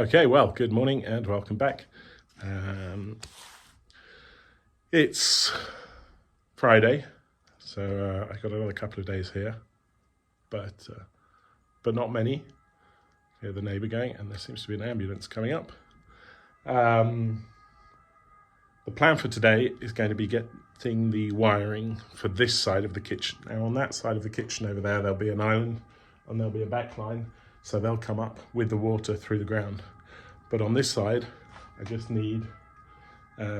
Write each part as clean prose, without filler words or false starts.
Okay, well, good morning and welcome back. It's Friday, so I got another couple of days here, but not many. Hear the neighbour going, and there seems to be an ambulance coming up. The plan for today is going to be getting the wiring for this side of the kitchen. Now, on that side of the kitchen over there, there'll be an island and there'll be a back line, so they'll come up with the water through the ground. But on this side, I just need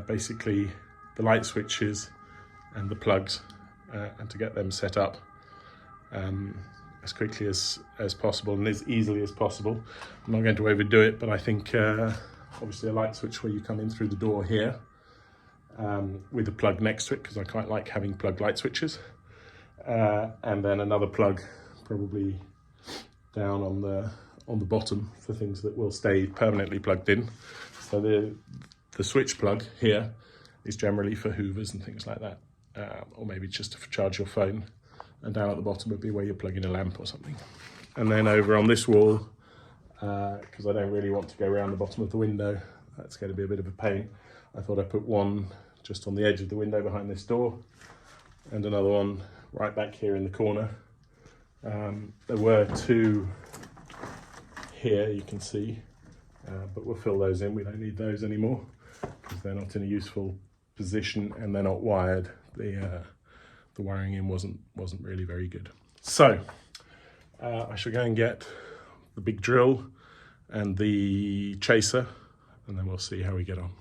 basically the light switches and the plugs, and to get them set up as quickly as possible and as easily as possible. I'm not going to overdo it, but I think obviously a light switch where you come in through the door here with a plug next to it, because I quite like having plug light switches, and then another plug probably down on the bottom for things that will stay permanently plugged in. So the switch plug here is generally for hoovers and things like that, or maybe just to charge your phone, and down at the bottom would be where you're plugging a lamp or something. And then over on this wall, because I don't really want to go around the bottom of the window, that's going to be a bit of a pain, I thought I'd put one just on the edge of the window behind this door and another one right back here in the corner. There were two here, you can see, but we'll fill those in. We don't need those anymore because they're not in a useful position and they're not wired. The wiring in wasn't really very good. So I shall go and get the big drill and the chaser, and then we'll see how we get on.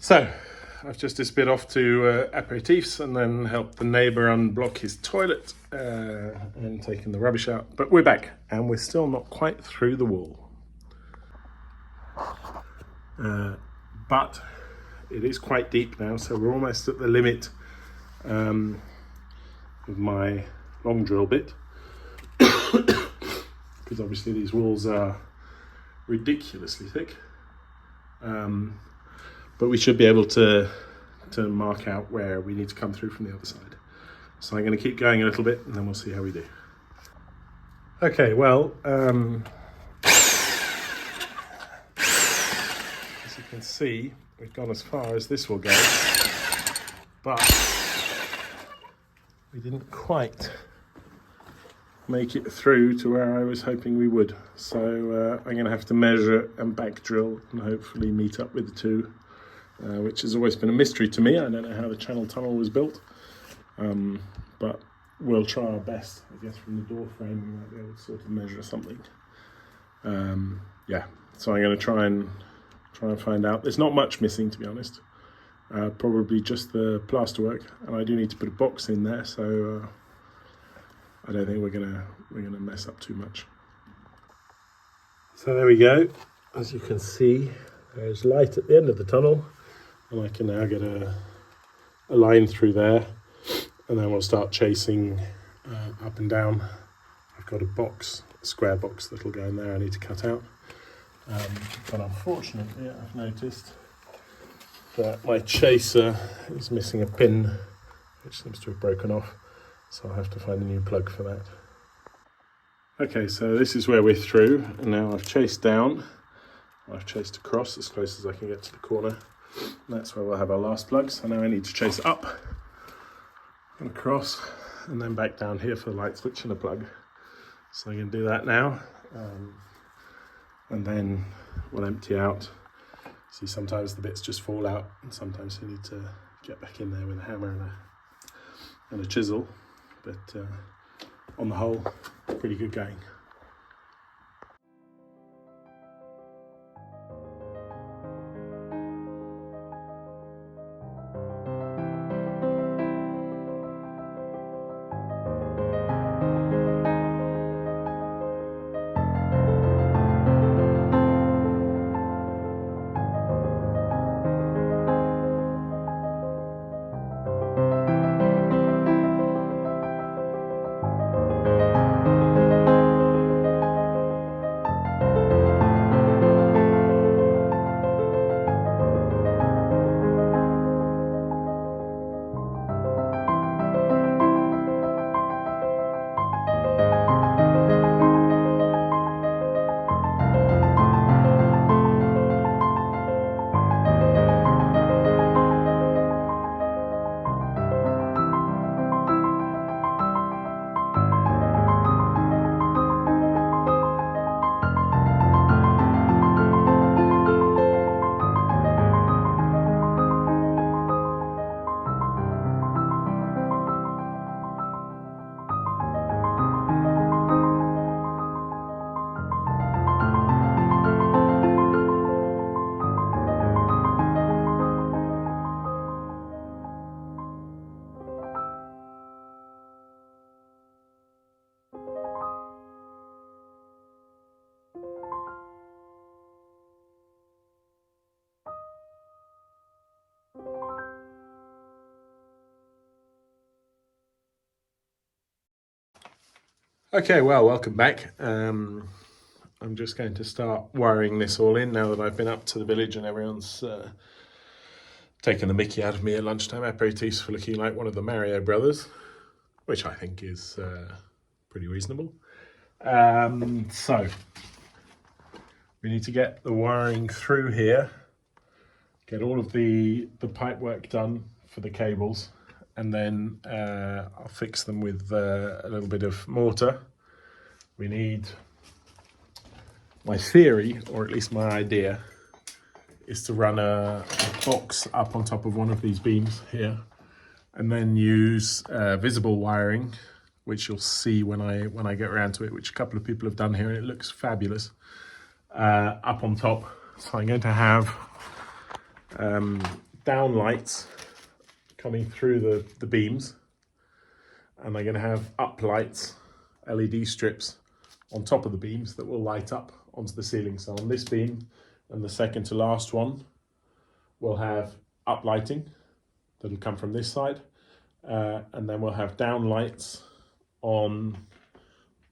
So I've just disappeared off to aperitifs and then helped the neighbour unblock his toilet and taken the rubbish out. But we're back and we're still not quite through the wall. But it is quite deep now, so we're almost at the limit of my long drill bit. Because obviously these walls are ridiculously thick. But we should be able to mark out where we need to come through from the other side. So I'm going to keep going a little bit and then we'll see how we do. Okay, well, as you can see, we've gone as far as this will go, but we didn't quite make it through to where I was hoping we would. So I'm going to have to measure and back drill and hopefully meet up with the two. Which has always been a mystery to me. I don't know how the channel tunnel was built, but we'll try our best. I guess from the door frame we might be able to sort of measure something. Yeah, so I'm going to try and find out. There's not much missing, to be honest. Probably just the plasterwork, and I do need to put a box in there, so I don't think we're gonna mess up too much. So there we go. As you can see, there's light at the end of the tunnel. And I can now get a line through there, and then we'll start chasing up and down. I've got a square box that'll go in there I need to cut out. But unfortunately, I've noticed that my chaser is missing a pin, which seems to have broken off. So I'll have to find a new plug for that. Okay, so this is where we're through, and now I've chased down. I've chased across as close as I can get to the corner. And that's where we'll have our last plug. So now I need to chase up and across and then back down here for the light switch and a plug. So I'm going to do that now. And then we'll empty out. See, sometimes the bits just fall out and sometimes you need to get back in there with a hammer and a chisel. But on the whole, pretty good going. Okay, well, welcome back. I'm just going to start wiring this all in now that I've been up to the village and everyone's taken the mickey out of me at lunchtime aperitifs for looking like one of the Mario brothers, which I think is pretty reasonable. So we need to get the wiring through here, get all of the pipe work done for the cables, and then I'll fix them with a little bit of mortar. We need, my theory, or at least my idea, is to run a box up on top of one of these beams here, and then use visible wiring, which you'll see when I get around to it, which a couple of people have done here, and it looks fabulous, up on top. So I'm going to have down lights coming through the beams, and I'm going to have up lights, LED strips, on top of the beams that will light up onto the ceiling. So on this beam and the second to last one, we'll have up lighting that'll come from this side, and then we'll have down lights on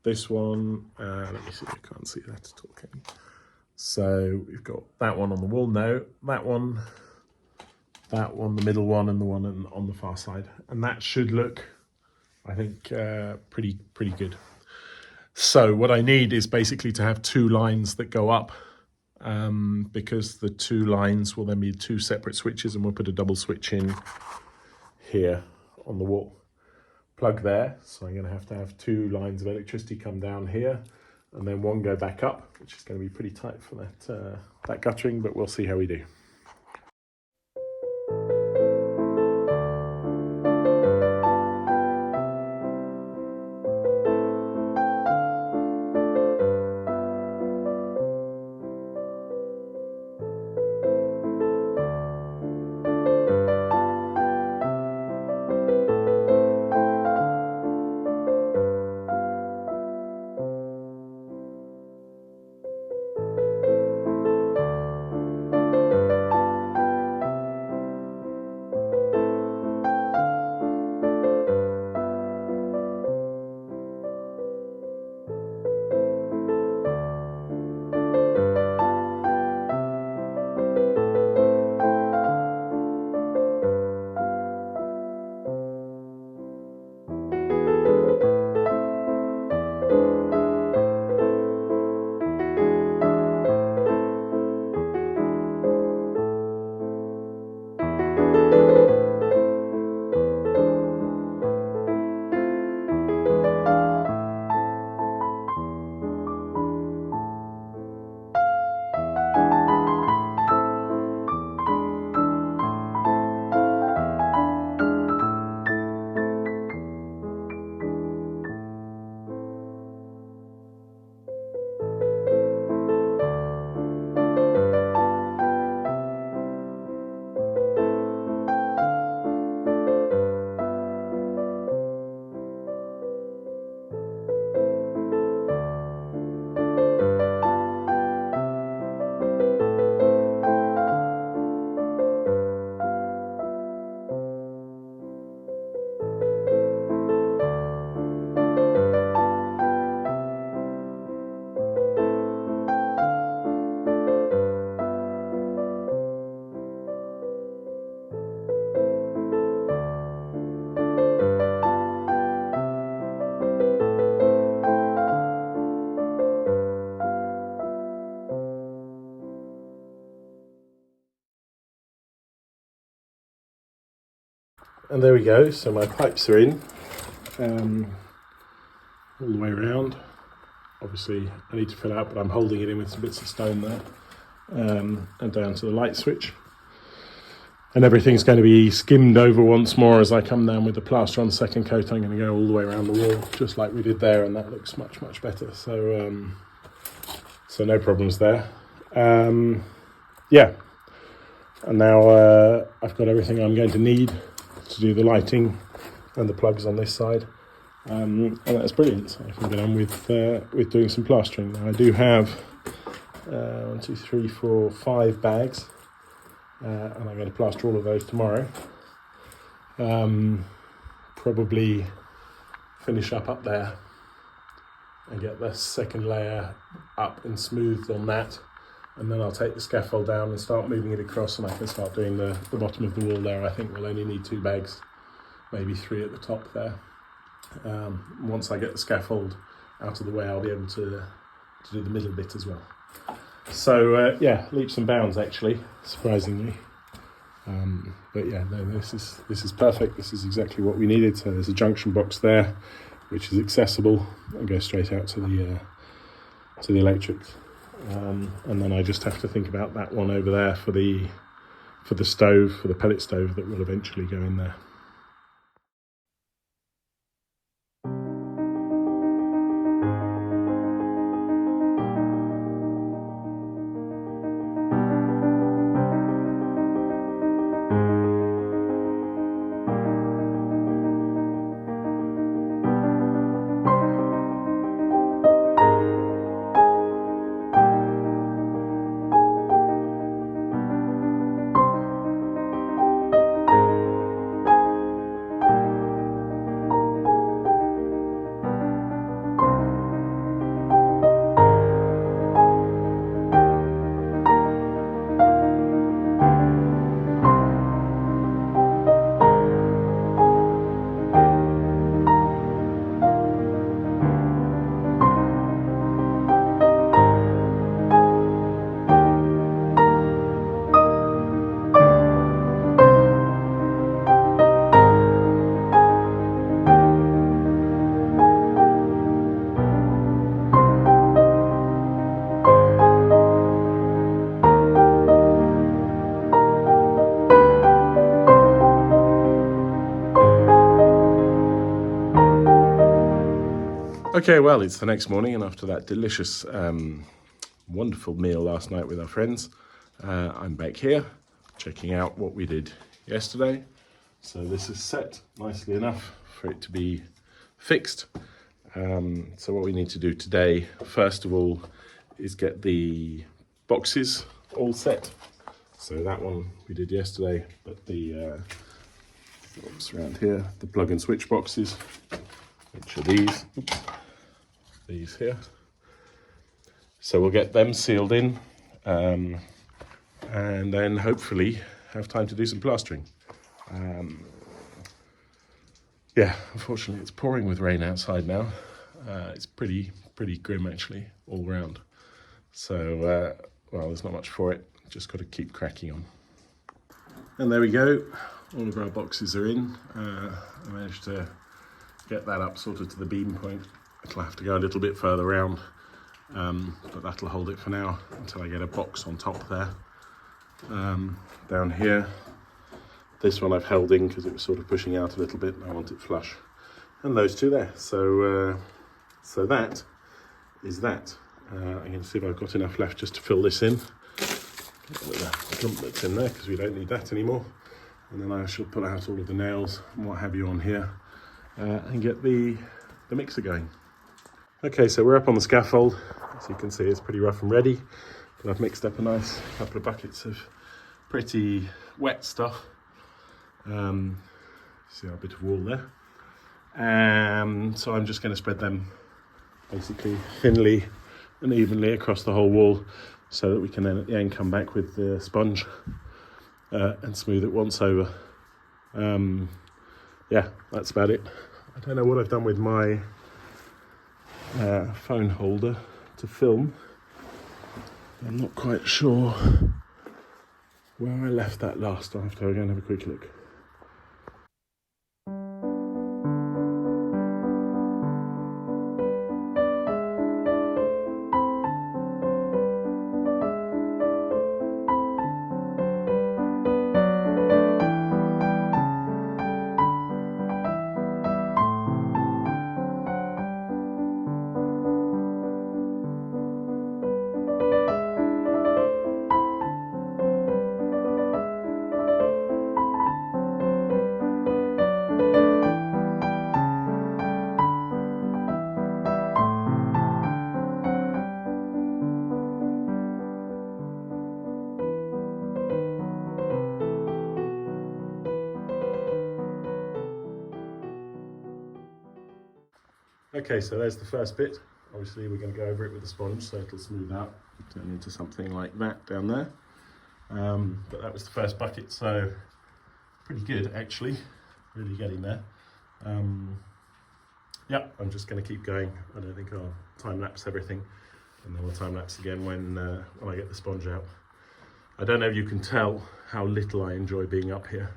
this one. Let me see, I can't see that at all, can you? So we've got that one on the wall now, that one, the middle one, and the one on the far side. And that should look, I think, pretty good. So what I need is basically to have two lines that go up, because the two lines will then be two separate switches, and we'll put a double switch in here on the wall. Plug there, so I'm going to have two lines of electricity come down here, and then one go back up, which is going to be pretty tight for that guttering, but we'll see how we do. And there we go, so my pipes are in, all the way around. Obviously I need to fill out, but I'm holding it in with some bits of stone there, and down to the light switch. And everything's going to be skimmed over once more as I come down with the plaster on the second coat. I'm going to go all the way around the wall, just like we did there, and that looks much better. So no problems there. Yeah, and now I've got everything I'm going to need to do the lighting and the plugs on this side, and that's brilliant. So I can get on with doing some plastering. Now I do have 1, 2, 3, 4, 5 bags, and I'm going to plaster all of those tomorrow. Probably finish up there and get the second layer up and smoothed on that. And then I'll take the scaffold down and start moving it across, and I can start doing the bottom of the wall there. I think we'll only need 2 bags, maybe 3 at the top there. Once I get the scaffold out of the way, I'll be able to do the middle bit as well. So yeah, leaps and bounds actually, surprisingly. But yeah, no, this is perfect. This is exactly what we needed. So there's a junction box there, which is accessible and goes straight out to the electrics. And then I just have to think about that one over there for the stove, for the pellet stove that will eventually go in there. Okay, well, it's the next morning, and after that delicious, wonderful meal last night with our friends, I'm back here checking out what we did yesterday. So this is set nicely enough for it to be fixed. So what we need to do today, first of all, is get the boxes all set. So that one we did yesterday, but the box around here, the plug and switch boxes, which are these. Oops. These here. So we'll get them sealed in, and then hopefully have time to do some plastering. Yeah, unfortunately it's pouring with rain outside now. It's pretty grim actually all round. So well, there's not much for it, just got to keep cracking on. And there we go, all of our boxes are in. I managed to get that up sort of to the beam point. It'll have to go a little bit further round, but that'll hold it for now until I get a box on top there. Down here, this one I've held in because it was sort of pushing out a little bit and I want it flush. And those two there. So so that is that. I'm going to see if I've got enough left just to fill this in. Get the clump that's in there because we don't need that anymore. And then I shall pull out all of the nails and what have you on here and get the mixer going. Okay, so we're up on the scaffold. As you can see, it's pretty rough and ready, but I've mixed up a nice couple of buckets of pretty wet stuff. See our bit of wall there. So I'm just going to spread them basically thinly and evenly across the whole wall so that we can then at the end come back with the sponge and smooth it once over. Yeah, that's about it. I don't know what I've done with my phone holder to film. I'm not quite sure where I left that last. I'll have to go and have a quick look. Okay, so there's the first bit. obviously we're going to go over it with a sponge so it'll smooth out, turn into something like that down there. But that was the first bucket, so pretty good actually, really getting there. Yeah, I'm just going to keep going. I don't think I'll time lapse everything, and then we'll time lapse again when I get the sponge out. I don't know if you can tell how little I enjoy being up here.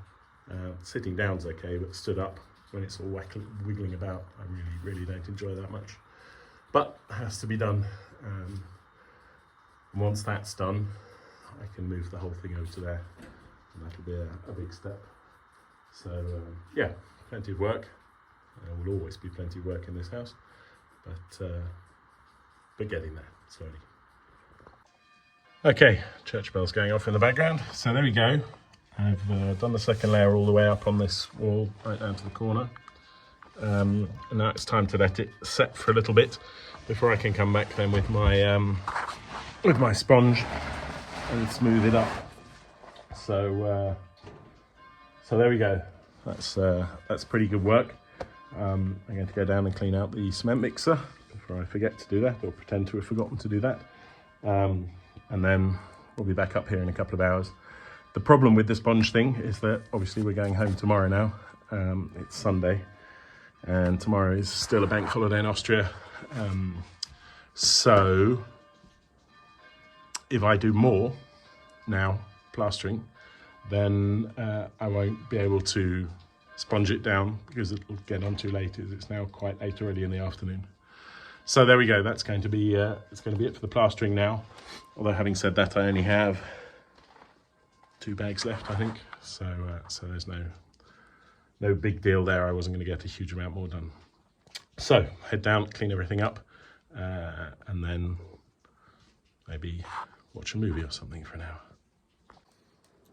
Sitting down's okay, but stood up when it's all wiggling about, I really don't enjoy that much. But it has to be done. Once that's done, I can move the whole thing over to there, and that'll be a big step. So yeah, plenty of work. There will always be plenty of work in this house, but getting there slowly. Okay, church bells going off in the background. So there we go. I've done the second layer all the way up on this wall, right down to the corner. And now it's time to let it set for a little bit before I can come back then with my sponge and smooth it up. So there we go. That's pretty good work. I'm going to go down and clean out the cement mixer before I forget to do that, or pretend to have forgotten to do that. And then we'll be back up here in a couple of hours. The problem with the sponge thing is that obviously we're going home tomorrow now. It's Sunday, and tomorrow is still a bank holiday in Austria. So if I do more now plastering, then I won't be able to sponge it down because it'll get on too late, as it's now quite late already in the afternoon. So there we go. That's going to be it's going to be it for the plastering now. Although having said that, I only have 2 bags left, I think. So there's no big deal there. I wasn't going to get a huge amount more done. So head down, clean everything up, and then maybe watch a movie or something for an hour.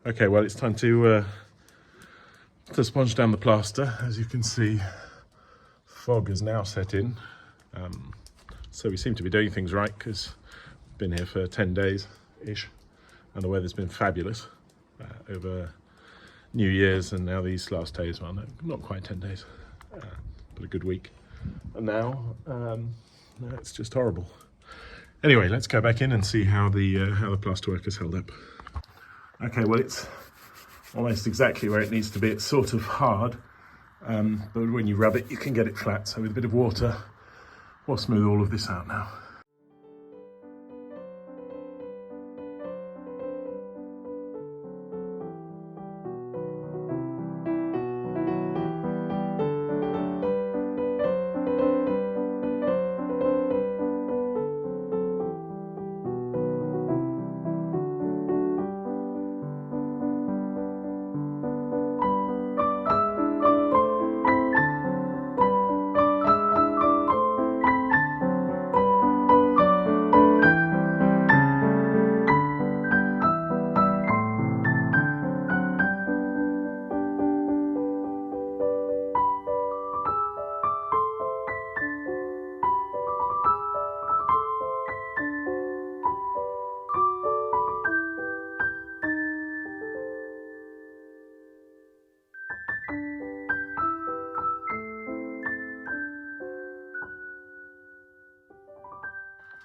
Okay, well, it's time to sponge down the plaster. As you can see, fog has now set in. So we seem to be doing things right, because we've been here for 10 days-ish, and the weather's been fabulous over New Year's, and now these last days, well, no, not quite 10 days, but a good week. And now it's just horrible. Anyway, let's go back in and see how the plasterwork has held up. Okay, well, it's almost exactly where it needs to be. It's sort of hard, but when you rub it, you can get it flat. So with a bit of water, we'll smooth all of this out now.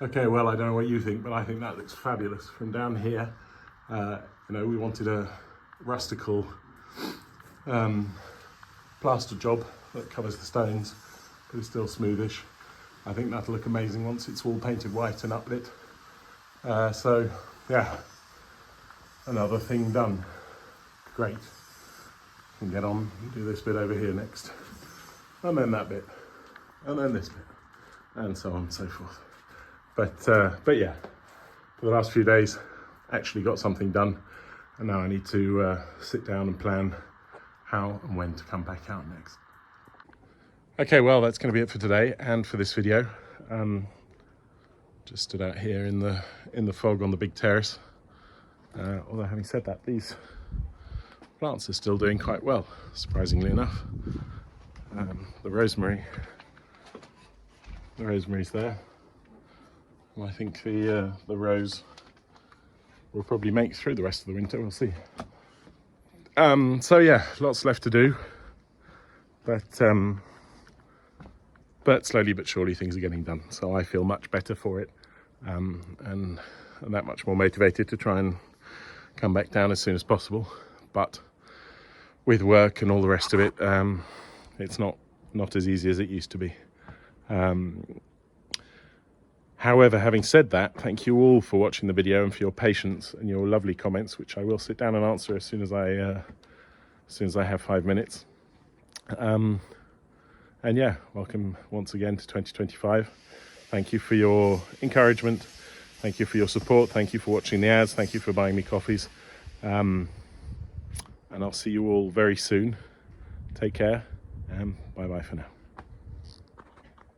Okay, well, I don't know what you think, but I think that looks fabulous. From down here, we wanted a rustical plaster job that covers the stones, but is still smoothish. I think that'll look amazing once it's all painted white and uplit. So, yeah, another thing done. Great. Can get on and do this bit over here next, and then that bit, and then this bit, and so on and so forth. But yeah, for the last few days, actually got something done, and now I need to sit down and plan how and when to come back out next. Okay, well, that's going to be it for today and for this video. Just stood out here in the fog on the big terrace. Although having said that, these plants are still doing quite well, surprisingly enough. The rosemary's there. Well, I think the rose will probably make through the rest of the winter. We'll see. So yeah, lots left to do, but but slowly but surely things are getting done. So I feel much better for it, and that much more motivated to try and come back down as soon as possible. But with work and all the rest of it, it's not as easy as it used to be. However, having said that, thank you all for watching the video and for your patience and your lovely comments, which I will sit down and answer as soon as I have 5 minutes. And yeah, welcome once again to 2025. Thank you for your encouragement. Thank you for your support. Thank you for watching the ads. Thank you for buying me coffees. And I'll see you all very soon. Take care, and bye-bye for now.